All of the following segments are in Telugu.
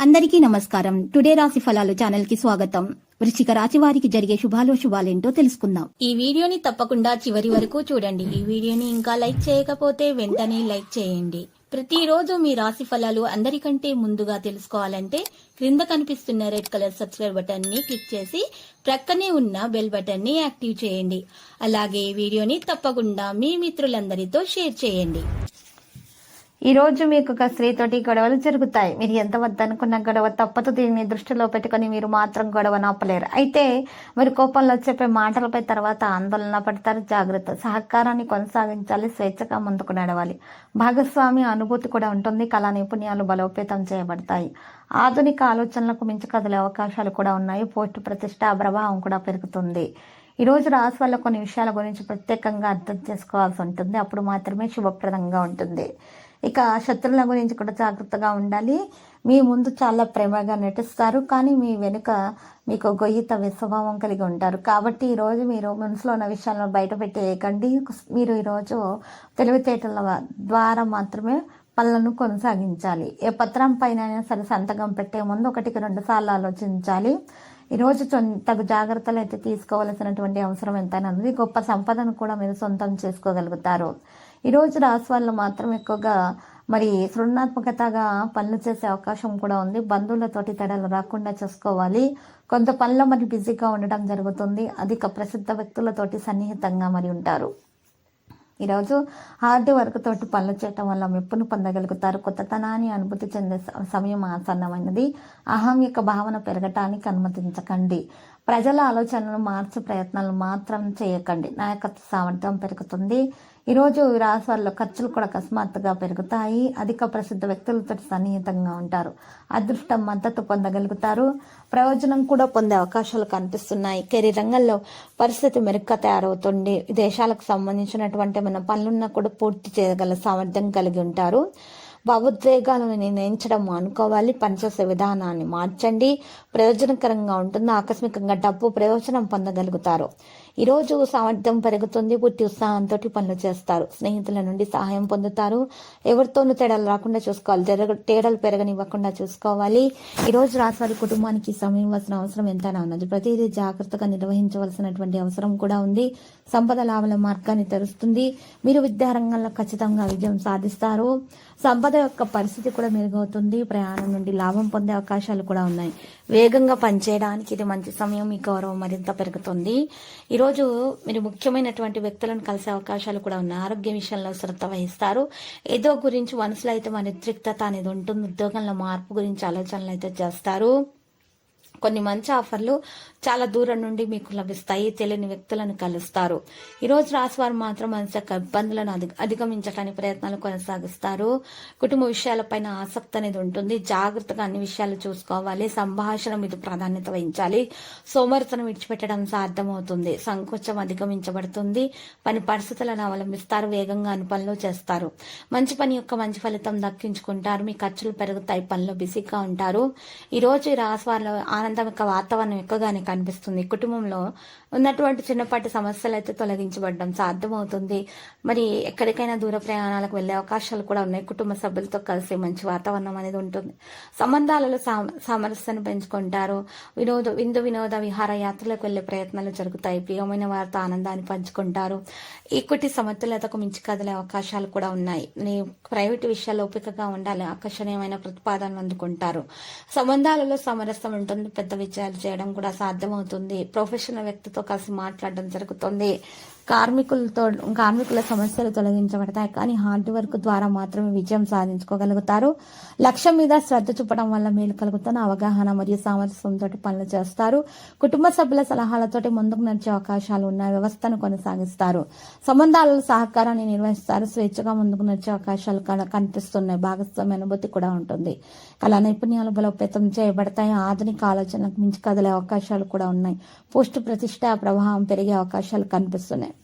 అందరికీ నమస్కారం. టుడే రాశి ఫలాలు ఛానల్ కి స్వాగతం. వృశ్చిక రాశి వారికి జరిగే శుభాలేంటో తెలుసుకుందాం. ఈ వీడియోని తప్పకుండా చివరి వరకు చూడండి. ఈ వీడియోని ఇంకా లైక్ చేయకపోతే వెంటనే లైక్ చేయండి. ప్రతిరోజు మీ రాశి ఫలాలు అందరికంటే ముందుగా తెలుసుకోవాలంటే క్రింద కనిపిస్తున్న రెడ్ కలర్ సబ్స్క్రైబ్ బటన్ ని క్లిక్ చేసి ప్రక్కనే ఉన్న బెల్ బటన్ ని యాక్టివ్ చేయండి. అలాగే ఈ వీడియోని తప్పకుండా మీ మిత్రులందరితో షేర్ చేయండి. ఈ రోజు మీకు ఒక స్త్రీతోటి గొడవలు జరుగుతాయి. మీరు ఎంత వద్దనుకున్న గొడవ తప్పదు. దీన్ని దృష్టిలో పెట్టుకుని మీరు మాత్రం గొడవ ఆపలేరు. అయితే మీరు కోపంలో చెప్పే మాటలపై తర్వాత ఆందోళన పడతారు. జాగ్రత్త. సహకారాన్ని కొనసాగించాలి. స్వేచ్ఛగా ముందుకు నడవాలి. భాగస్వామి అనుభూతి కూడా ఉంటుంది. కళా నైపుణ్యాలు బలోపేతం చేయబడతాయి. ఆధునిక ఆలోచనలకు మించి కదిలే అవకాశాలు కూడా ఉన్నాయి. పోస్టు ప్రతిష్ట ప్రభావం కూడా పెరుగుతుంది. ఈ రోజు రాశి వల్ల కొన్ని విషయాల గురించి ప్రత్యేకంగా అర్థం చేసుకోవాల్సి ఉంటుంది. అప్పుడు మాత్రమే శుభప్రదంగా ఉంటుంది. ఇక శత్రువుల గురించి కూడా జాగ్రత్తగా ఉండాలి. మీ ముందు చాలా ప్రేమగా నటిస్తారు, కానీ మీ వెనుక మీకు గొయ్యిత స్వభావం కలిగి ఉంటారు. కాబట్టి ఈరోజు మీరు మనసులో ఉన్న విషయాలను బయట పెట్టేయకండి. మీరు ఈరోజు తెలివితేటల ద్వారా మాత్రమే పనులను కొనసాగించాలి. ఏ పత్రం పైన సరే సంతకం పెట్టే ముందు 1-2 సార్లు ఆలోచించాలి. ఈరోజు తగు జాగ్రత్తలు అయితే తీసుకోవాల్సినటువంటి అవసరం ఎంతైనా ఉంది. గొప్ప సంపదను కూడా మీరు సొంతం చేసుకోగలుగుతారు. ఈరోజు రాశి వాళ్ళు మాత్రం ఎక్కువగా సృజనాత్మకతగా పనులు చేసే అవకాశం కూడా ఉంది. బంధువులతోటి తేడాలు రాకుండా చూసుకోవాలి. కొంత పనుల్లో బిజీగా ఉండడం జరుగుతుంది. అధిక ప్రసిద్ధ వ్యక్తులతోటి సన్నిహితంగా ఉంటారు. ఈరోజు హార్డ్ వర్క్ తోటి పనులు చేయటం వల్ల మెప్పును పొందగలుగుతారు. కొత్తతనాన్ని అనుభూతి చెందే సమయం ఆసన్నమైనది. అహం యొక్క భావన పెరగటానికి అనుమతించకండి. ప్రజల ఆలోచనలు మార్చే ప్రయత్నాలు మాత్రం చేయకండి. నాయకత్వ సామర్థ్యం పెరుగుతుంది. ఈరోజు రాశి వారిలో ఖర్చులు కూడా అకస్మాత్తుగా పెరుగుతాయి. అధిక ప్రసిద్ధ వ్యక్తులతో సన్నిహితంగా ఉంటారు. అదృష్టం మద్దతు పొందగలుగుతారు. ప్రయోజనం కూడా పొందే అవకాశాలు కనిపిస్తున్నాయి. కెరీర్ రంగంలో పరిస్థితి మెరుగ్గా తయారవుతుంది. దేశాలకు సంబంధించినటువంటి మన పనులున్నా కూడా పూర్తి చేయగల సామర్థ్యం కలిగి ఉంటారు. భావోద్వేగాలను నిర్ణయించడం అనుకోవాలి. పనిచేసే విధానాన్ని మార్చండి. ప్రయోజనకరంగా ఉంటుంది. ఆకస్మికంగా డబ్బు ప్రయోజనం పొందగలుగుతారు. ఈరోజు సామర్థ్యం పెరుగుతుంది. పూర్తి ఉత్సాహంతో పనులు చేస్తారు. స్నేహితుల నుండి సహాయం పొందుతారు. ఎవరితోనూ తేడాలు రాకుండా చూసుకోవాలి. తేడాలు పెరగనివ్వకుండా చూసుకోవాలి. ఈరోజు రాశి వారి కుటుంబానికి సమయం ఇవ్వాల్సిన అవసరం ఎంతైనా ఉన్నది. ప్రతిదీ జాగ్రత్తగా నిర్వహించవలసినటువంటి అవసరం కూడా ఉంది. సంపద లాభాల మార్గాన్ని తెరుస్తుంది. మీరు విద్యారంగంలో ఖచ్చితంగా విజయం సాధిస్తారు. సంపద యొక్క పరిస్థితి కూడా మెరుగవుతుంది. ప్రయాణం నుండి లాభం పొందే అవకాశాలు కూడా ఉన్నాయి. వేగంగా పనిచేయడానికి ఇది మంచి సమయం. మీ గౌరవం మరింత పెరుగుతుంది. ఈరోజు మీరు ముఖ్యమైనటువంటి వ్యక్తులను కలిసే అవకాశాలు కూడా ఉన్నాయి. ఆరోగ్య విషయంలో శ్రద్ధ వహిస్తారు. ఏదో గురించి మనసులో అయితే రిక్తత అనేది ఉంటుంది. ఉద్యోగంలో మార్పు గురించి ఆలోచనలు అయితే చేస్తారు. కొన్ని మంచి ఆఫర్లు చాలా దూరం నుండి మీకు లభిస్తాయి. తెలియని వ్యక్తులను కలుస్తారు. ఈరోజు రాశివారు మాత్రం మనసు యొక్క ఇబ్బందులను అధిగమించడానికి ప్రయత్నాలు కొనసాగిస్తారు. కుటుంబ విషయాలపైన ఆసక్తి అనేది ఉంటుంది. జాగ్రత్తగా అన్ని విషయాలు చూసుకోవాలి. సంభాషణ మీద ప్రాధాన్యత వహించాలి. సోమరితనం విడిచిపెట్టడం సాధ్యమవుతుంది. సంకోచం అధిగమించబడుతుంది. పని పరిస్థితులను అవలంబిస్తారు. వేగంగా పనులు చేస్తారు. మంచి పని యొక్క మంచి ఫలితం దక్కించుకుంటారు. మీ ఖర్చులు పెరుగుతాయి. పనిలో బిజీగా ఉంటారు. ఈరోజు ఈ రాశివారిలో ఆనందం యొక్క వాతావరణం ఎక్కువగానే కనిపిస్తుంది. కుటుంబంలో ఉన్నటువంటి చిన్నపాటి సమస్యలు అయితే తొలగించబడడం సాధ్యమవుతుంది. ఎక్కడికైనా దూర ప్రయాణాలకు వెళ్లే అవకాశాలు కూడా ఉన్నాయి. కుటుంబ సభ్యులతో కలిసి మంచి వాతావరణం అనేది ఉంటుంది. సంబంధాలలో సామరస్యాన్ని పెంచుకుంటారు. వినోద విహార యాత్రలకు వెళ్లే ప్రయత్నాలు జరుగుతాయి. ప్రియమైన వారితో ఆనందాన్ని పంచుకుంటారు. ఈక్విటీ సమతుల్యతకు మించి కదిలే అవకాశాలు కూడా ఉన్నాయి. ప్రైవేటు విషయాల్లో ఓపికగా ఉండాలి. ఆకర్షణీయమైన ప్రతిపాదనలు అందుకుంటారు. సంబంధాలలో సామరస్యం ఉంటుంది. పెద్ద విజయాలు చేయడం కూడా సాధ్యమవుతుంది. ప్రొఫెషనల్ వ్యక్తితో కలిసి మాట్లాడడం జరుగుతుంది. కార్మికుల సమస్యలు తొలగించబడతాయి. కానీ హార్డ్ వర్క్ ద్వారా మాత్రమే విజయం సాధించుకోగలుగుతారు. లక్ష్యం మీద శ్రద్ధ చూపడం వల్ల మేలు కలుగుతున్న అవగాహన మరియు సామరస్యంతో పనులు చేస్తారు. కుటుంబ సభ్యుల సలహాలతోటి ముందుకు నడిచే అవకాశాలు ఉన్నాయి. వ్యవస్థను కొనసాగిస్తారు. సంబంధాలలో సహకారాన్ని నిర్వహిస్తారు. స్వేచ్ఛగా ముందుకు నడిచే అవకాశాలు కనిపిస్తున్నాయి. భాగస్వామ్య అనుభూతి కూడా ఉంటుంది. కళా నైపుణ్యాలు బలోపేతం చేయబడతాయి. ఆధునిక ఆలోచనలకు మించి కదిలే అవకాశాలు కూడా ఉన్నాయి. పోస్టు ప్రతిష్ట ప్రభావం పెరిగే అవకాశాలు కనిపిస్తున్నాయి.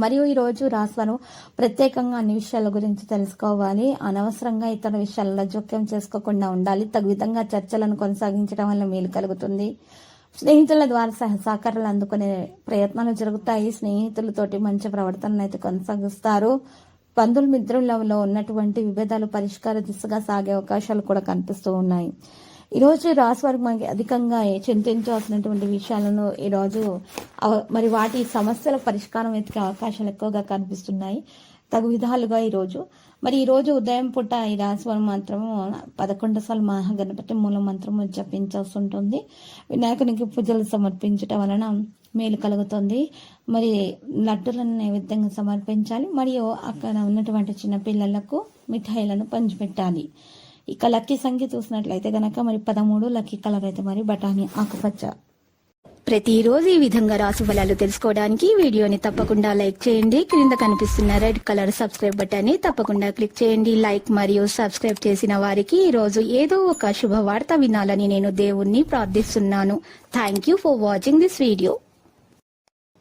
మరియు ఈరోజు రాశివారు ప్రత్యేకంగా అన్ని విషయాల గురించి తెలుసుకోవాలి. అనవసరంగా ఇతర విషయాలలో జోక్యం చేసుకోకుండా ఉండాలి. తగు విధంగా చర్చలను కొనసాగించడం వల్ల మేలు కలుగుతుంది. స్నేహితుల ద్వారా సహకారాలు అందుకునే ప్రయత్నాలు జరుగుతాయి. స్నేహితులతోటి మంచి ప్రవర్తనను అయితే కొనసాగిస్తారు. బంధుమిత్రులలో ఉన్నటువంటి విభేదాలు పరిష్కార దిశగా సాగే అవకాశాలు కూడా కనిపిస్తూ ఉన్నాయి. ఈరోజు రాశి వారికి మనకి అధికంగా చింతించాల్సినటువంటి విషయాలను ఈరోజు మరి వాటి సమస్యల పరిష్కారం వెతికే అవకాశాలు ఎక్కువగా కనిపిస్తున్నాయి తగు విధాలుగా ఈరోజు. మరి ఈరోజు ఉదయం పూట ఈ రాశి వారు మాత్రము 11 సార్లు మహాగణపతి మూల మంత్రము జపించాల్సి ఉంటుంది. వినాయకునికి పూజలు సమర్పించటం వలన మేలు కలుగుతుంది. మరి లడ్డులను నైవేద్యంగా సమర్పించాలి. మరియు అక్కడ ఉన్నటువంటి చిన్నపిల్లలకు మిఠాయిలను పంచిపెట్టాలి. ఇక లక్కీ సంఖ్య చూసినట్లయితే గనక మరి 13, లక్కీ కలర్ అయితే మరి బఠానీ ఆకుపచ్చ. ప్రతిరోజు ఈ విధంగా రాశి ఫలాలు తెలుసుకోవడానికి వీడియోని తప్పకుండా లైక్ చేయండి. క్రింద కనిపిస్తున్న రెడ్ కలర్ సబ్స్క్రైబ్ బటన్ ని తప్పకుండా క్లిక్ చేయండి. లైక్ మరియు సబ్స్క్రైబ్ చేసిన వారికి ఈ రోజు ఏదో ఒక శుభవార్త వినాలని నేను దేవుణ్ణి ప్రార్థిస్తున్నాను. Thank you for watching this video.